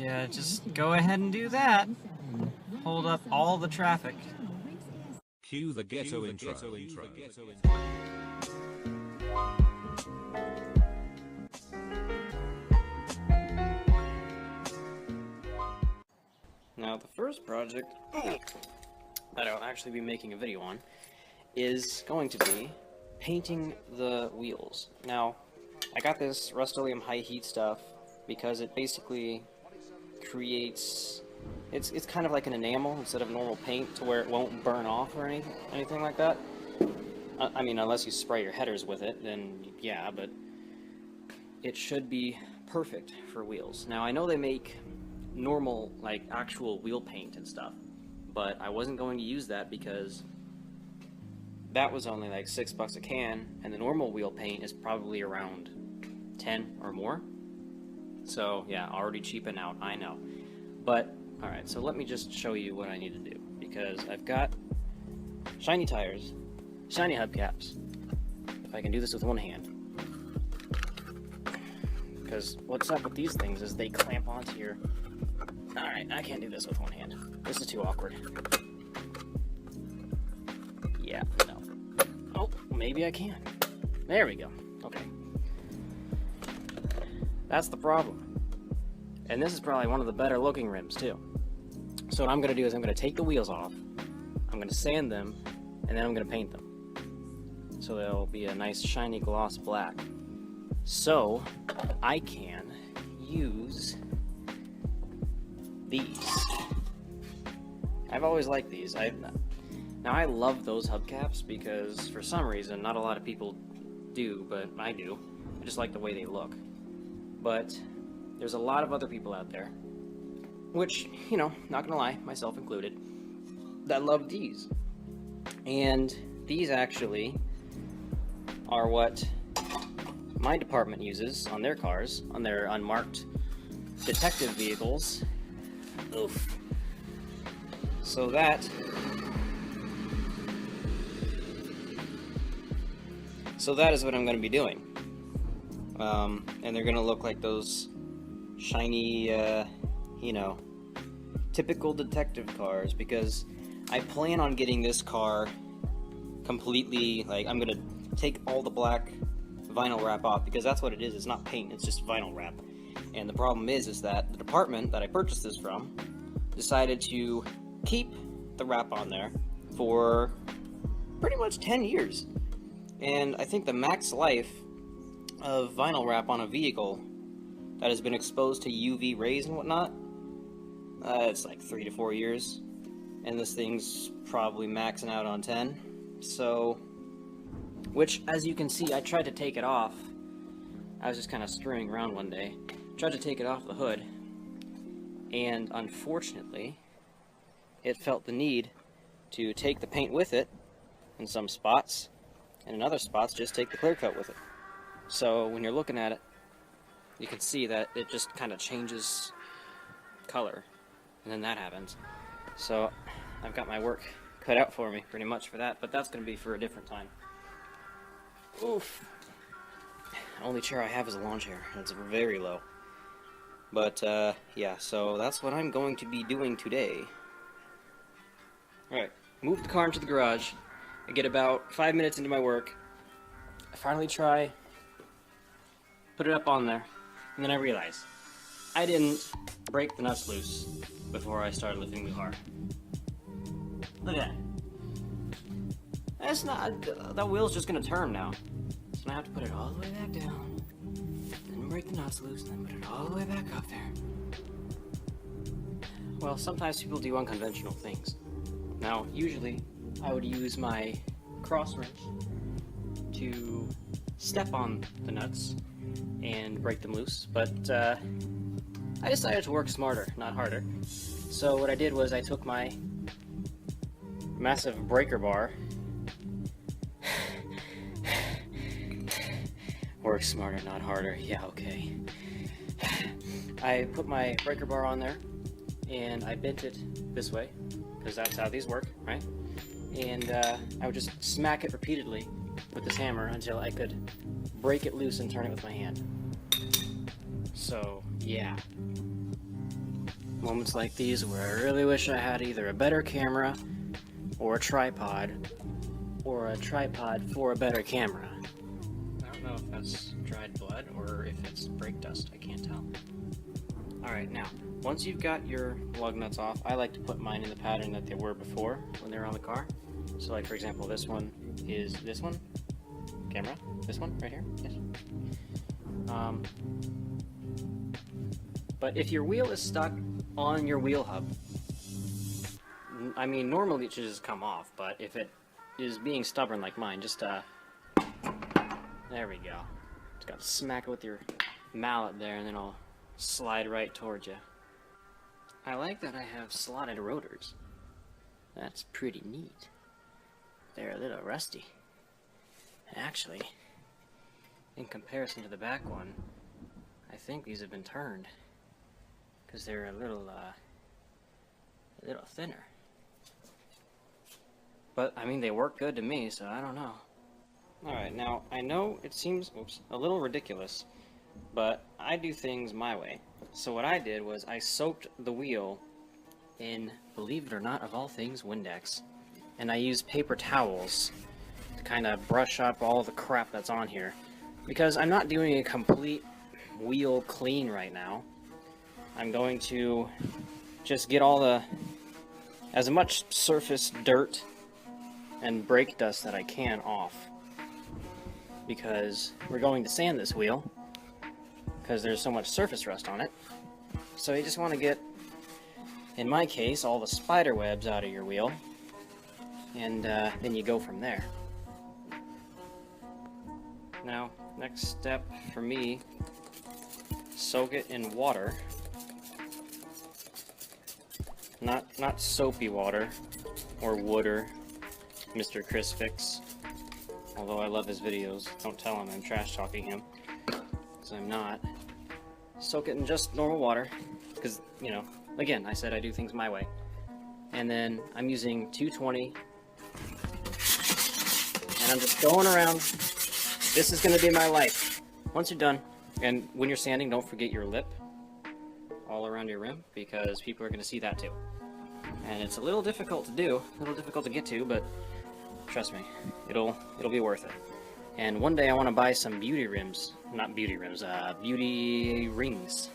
Yeah, just go ahead and do that. Hold up all the traffic. Cue the ghetto intro. Now, the first project that I'll actually be making a video on is going to be painting the wheels. Now, I got this Rust-Oleum high heat stuff because it basically creates, it's kind of like an enamel instead of normal paint to where it won't burn off or anything like that. I mean, unless you spray your headers with it, then yeah, but it should be perfect for wheels. Now, I know they make normal, like, actual wheel paint and stuff, but I wasn't going to use that because that was only like $6 a can, and the normal wheel paint is probably around 10 or more. So yeah, already cheaping out, I know. But alright, so let me just show you what I need to do, because I've got shiny tires, shiny hubcaps. If I can do this with one hand, because what's up with these things is they clamp onto your... Alright, I can't do this with one hand. This is too awkward. Yeah, no. Oh, maybe I can. There we go. Okay. That's the problem. And this is probably one of the better looking rims too. So what I'm going to do is I'm going to take the wheels off, I'm going to sand them, and then I'm going to paint them. So they'll be a nice shiny gloss black. So I can use these. I've always liked these. Now I love those hubcaps because for some reason, not a lot of people do, but I do. I just like the way they look. But there's a lot of other people out there, which, you know, not gonna lie, myself included, that love these. And these actually are what my department uses on their cars, on their unmarked detective vehicles. Oof. So that is what I'm going to be doing. And they're going to look like those shiny, you know, typical detective cars, because I plan on getting this car completely, like, I'm going to take all the black vinyl wrap off, because that's what it is. It's not paint, it's just vinyl wrap. And the problem is that the department that I purchased this from decided to keep the wrap on there for pretty much 10 years. And I think the max life of vinyl wrap on a vehicle that has been exposed to UV rays and whatnot, it's like 3 to 4 years. And this thing's probably maxing out on 10. So, which, as you can see, I tried to take it off. I was just kind of screwing around one day. Tried to take it off the hood, and unfortunately it felt the need to take the paint with it in some spots, and in other spots just take the clear coat with it. So when you're looking at it, you can see that it just kind of changes color, and then that happens. So I've got my work cut out for me pretty much for that, but that's going to be for a different time. Oof. The only chair I have is a lawn chair, and it's very low. But, yeah, so that's what I'm going to be doing today. Alright, move the car into the garage. I get about 5 minutes into my work. I finally try, put it up on there, and then I realize I didn't break the nuts loose before I started lifting the car. Look at that. That's not, that wheel's just gonna turn now. So I have to put it all the way back down, then break the nuts loose, and then put it all the way back up there. Well, sometimes people do unconventional things. Now, usually, I would use my cross wrench to step on the nuts and break them loose, but I decided to work smarter, not harder. So what I did was I took my massive breaker bar. Work smarter, not harder. Yeah, okay. I put my breaker bar on there, and I bent it this way, because that's how these work, right? And I would just smack it repeatedly with this hammer until I could break it loose and turn it with my hand. So, yeah. moments like these where I really wish I had either a better camera or a tripod for a better camera. I don't know if that's dried blood or if it's brake dust, I can't tell. Alright, now, once you've got your lug nuts off, I like to put mine in the pattern that they were before when they were on the car. So like for example, this one is this one, camera, this one right here, yes. But if your wheel is stuck on your wheel hub, I mean normally it should just come off, but if it is being stubborn like mine, just there we go. Just gotta smack it with your mallet there and then it'll slide right towards you. I like that I have slotted rotors. That's pretty neat. They're a little rusty. Actually, in comparison to the back one, I think these have been turned because they're a little thinner. But I mean, they work good to me, so I don't know. Alright, now I know it seems a little ridiculous, but I do things my way. So what I did was I soaked the wheel in, believe it or not, of all things, Windex. And I used paper towels to kind of brush up all the crap that's on here. Because I'm not doing a complete wheel clean right now. I'm going to just get as much surface dirt and brake dust that I can off. Because we're going to sand this wheel, because there's so much surface rust on it. So you just want to get, in my case, all the spider webs out of your wheel, and then you go from there. Now, next step for me, soak it in water. Not soapy water, or water, Mr. Chris Fix. Although I love his videos, don't tell him I'm trash talking him, because I'm not. Soak it in just normal water, because, you know, again, I said I do things my way. And then I'm using 220, and I'm just going around. This is going to be my life. Once you're done, and when you're sanding, don't forget your lip all around your rim, because people are going to see that too. And it's a little difficult to do, a little difficult to get to, but trust me, it'll be worth it. And one day I want to buy some beauty rims, not beauty rims, beauty rings.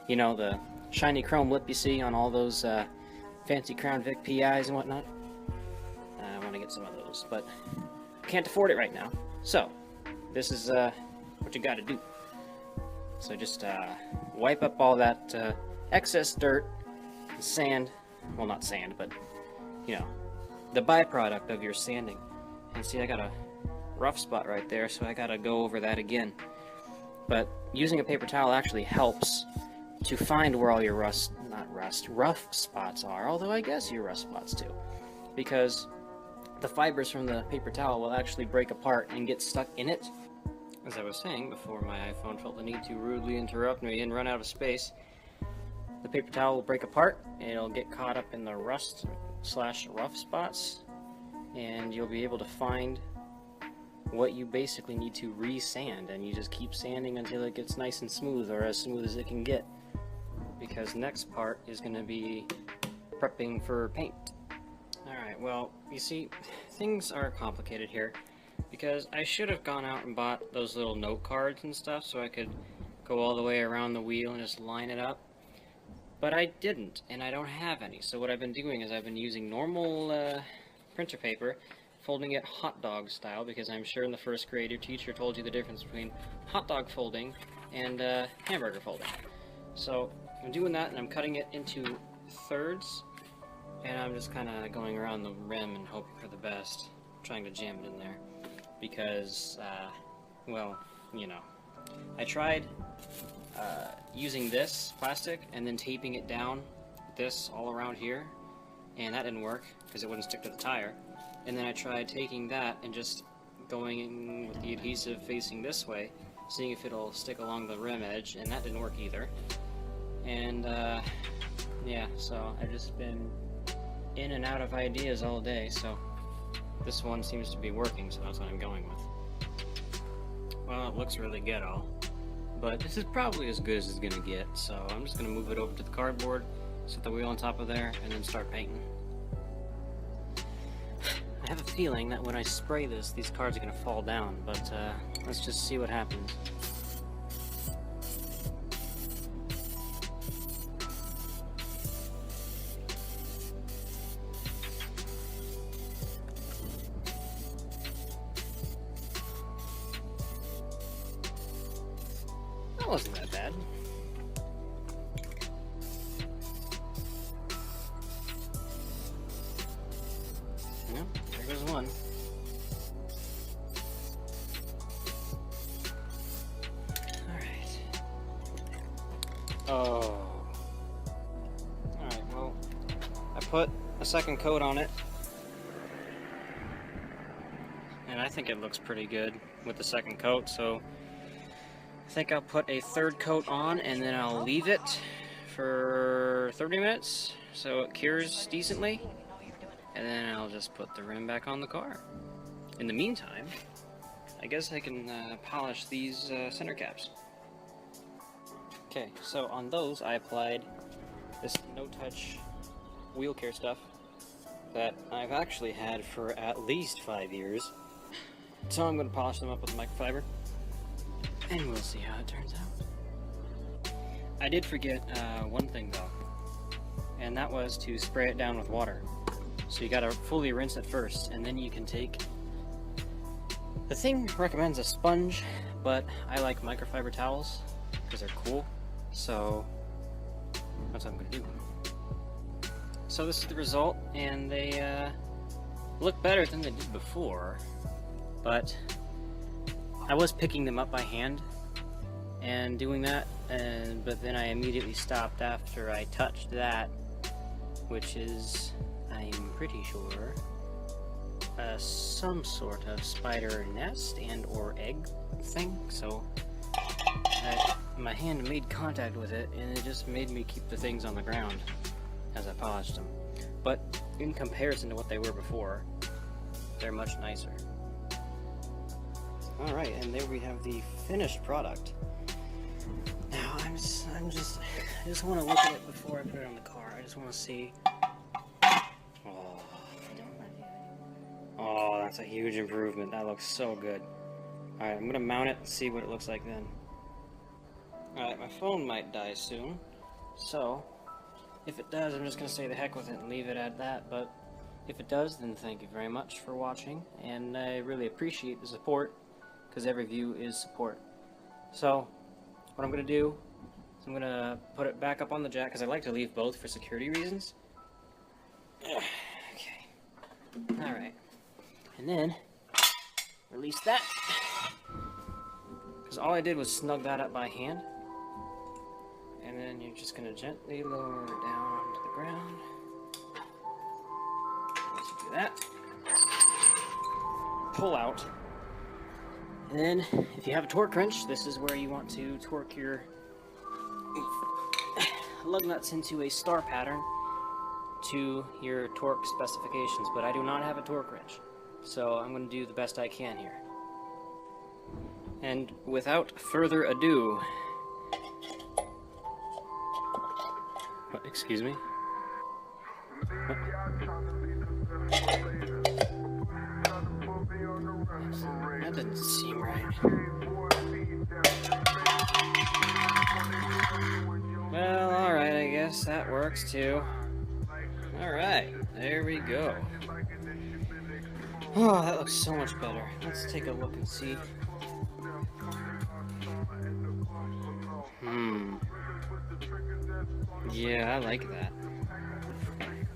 You know, the shiny chrome lip you see on all those fancy Crown Vic PIs and whatnot. I want to get some of those, but can't afford it right now. So, this is what you got to do. So just wipe up all that excess dirt, sand, well not sand, but you know, the byproduct of your sanding. And see, I got a rough spot right there, so I gotta go over that again. But using a paper towel actually helps to find where all your rough spots are, although I guess your rust spots too. Because the fibers from the paper towel will actually break apart and get stuck in it. As I was saying before my iPhone felt the need to rudely interrupt me and run out of space, the paper towel will break apart, and it'll get caught up in the rust/rough spots, and you'll be able to find what you basically need to re-sand, and you just keep sanding until it gets nice and smooth, or as smooth as it can get, because next part is going to be prepping for paint. Alright, well, you see, things are complicated here, because I should have gone out and bought those little note cards and stuff so I could go all the way around the wheel and just line it up. But I didn't, and I don't have any. So what I've been doing is I've been using normal printer paper, folding it hot dog style, because I'm sure in the first grade your teacher told you the difference between hot dog folding and hamburger folding. So I'm doing that, and I'm cutting it into thirds, and I'm just kind of going around the rim and hoping for the best, trying to jam it in there. Because, well, you know, I tried using this plastic and then taping it down, this all around here, and that didn't work because it wouldn't stick to the tire. And then I tried taking that and just going in with the adhesive facing this way, seeing if it'll stick along the rim edge, and that didn't work either. And yeah, so I've just been in and out of ideas all day, so this one seems to be working, so that's what I'm going with. Well, it looks really ghetto, but this is probably as good as it's gonna get. So I'm just gonna move it over to the cardboard, set the wheel on top of there, and then start painting. I have a feeling that when I spray this, these cards are gonna fall down, but let's just see what happens. That wasn't that bad. Yep, there goes one. Alright. Oh. Alright, well, I put a second coat on it. And I think it looks pretty good with the second coat, so I think I'll put a third coat on and then I'll leave it for 30 minutes so it cures decently, and then I'll just put the rim back on the car. In the meantime, I guess I can polish these center caps. Okay, so on those I applied this no-touch wheel care stuff that I've actually had for at least 5 years. So I'm going to polish them up with microfiber, and we'll see how it turns out. I did forget one thing though, and that was to spray it down with water. So you gotta fully rinse it first, and then you can take... The thing recommends a sponge, but I like microfiber towels because they're cool, so that's what I'm gonna do. So this is the result, and they look better than they did before, but I was picking them up by hand and doing that, but then I immediately stopped after I touched that, which is, I'm pretty sure, some sort of spider nest and or egg thing. So my hand made contact with it, and it just made me keep the things on the ground as I polished them. But in comparison to what they were before, they're much nicer. Alright, and there we have the finished product. Now I just want to look at it before I put it on the car. I just want to see. Oh, that's a huge improvement. That looks so good. Alright, I'm gonna mount it and see what it looks like then. Alright, my phone might die soon, so if it does, I'm just gonna say the heck with it and leave it at that. But if it does, then thank you very much for watching, and I really appreciate the support, because every view is support. So what I'm gonna do is I'm gonna put it back up on the jack, because I like to leave both for security reasons. Okay. Alright. And then release that, because all I did was snug that up by hand. And then you're just gonna gently lower it down onto the ground. Once you do that, pull out. And then, if you have a torque wrench, this is where you want to torque your lug nuts into a star pattern to your torque specifications. But I do not have a torque wrench, so I'm going to do the best I can here. And without further ado... What, excuse me? What? That doesn't seem right. Well, alright, I guess that works too. Alright, there we go. Oh, that looks so much better. Let's take a look and see. Yeah, I like that.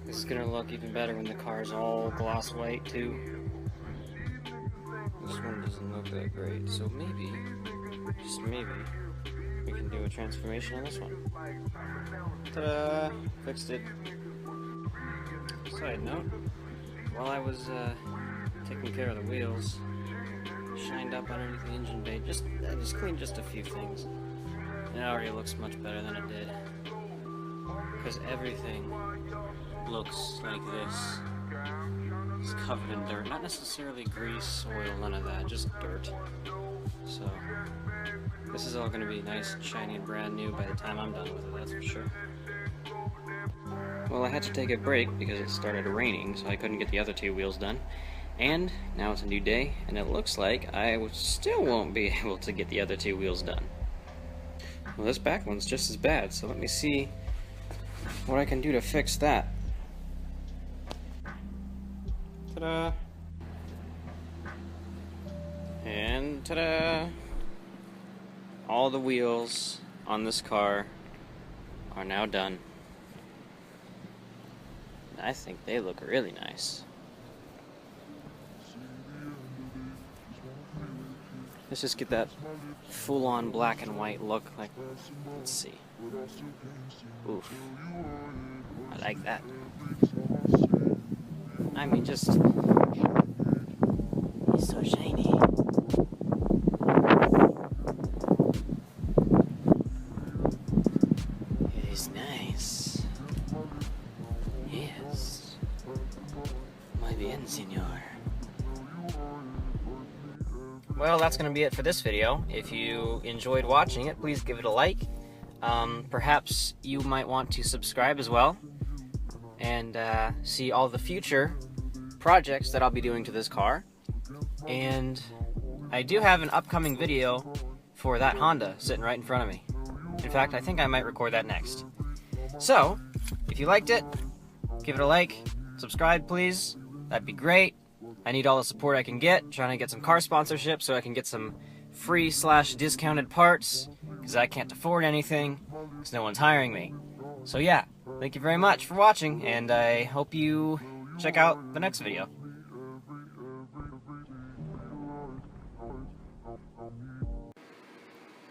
This is gonna look even better when the car's all gloss white too. This one doesn't look that great, so maybe, just maybe, we can do a transformation on this one. Ta-da! Fixed it. Side note, while I was taking care of the wheels, shined up underneath the engine bay, I just cleaned just a few things. And it already looks much better than it did. Because everything looks like this. It's covered in dirt. Not necessarily grease, oil, none of that, just dirt. So, This is all going to be nice and shiny and brand new by the time I'm done with it, that's for sure. Well, I had to take a break because it started raining, so I couldn't get the other two wheels done. And now it's a new day, and it looks like I still won't be able to get the other two wheels done. Well, this back one's just as bad, so let me see what I can do to fix that. Ta-da! And ta-da! All the wheels on this car are now done. I think they look really nice. Let's just get that full-on black and white look. Like, let's see. Oof. I like that. I mean, just... He's so shiny. It is nice. Yes. Muy bien, señor. Well, that's going to be it for this video. If you enjoyed watching it, please give it a like. Perhaps you might want to subscribe as well and see all the future projects that I'll be doing to this car. And I do have an upcoming video for that Honda sitting right in front of me. In fact, I think I might record that next. So, if you liked it, give it a like, subscribe please, that'd be great. I need all the support I can get, trying to get some car sponsorship so I can get some free/discounted parts, because I can't afford anything, because no one's hiring me. So yeah, thank you very much for watching, and I hope you check out the next video.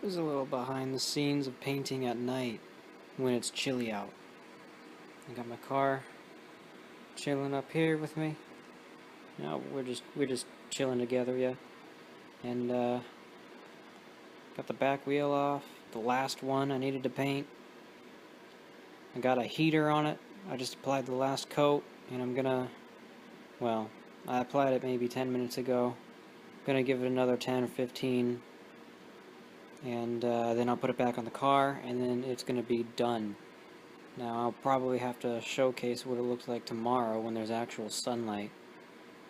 This is a little behind the scenes of painting at night when it's chilly out. I got my car chilling up here with me. No, we're just chilling together, yeah. And got the back wheel off, the last one I needed to paint. I got a heater on it. I just applied the last coat, and I'm gonna, well, I applied it maybe 10 minutes ago. Gonna give it another 10 or 15, and then I'll put it back on the car, and then it's gonna be done. Now I'll probably have to showcase what it looks like tomorrow when there's actual sunlight.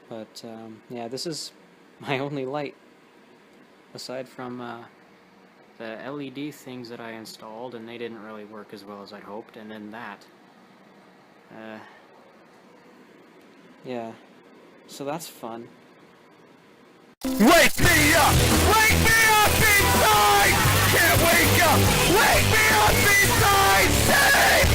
But yeah, this is my only light, aside from the LED things that I installed, and they didn't really work as well as I'd hoped, and then that. Yeah, so that's fun. Wake me up! Wake me up inside! Can't wake up! Wake me up inside! Save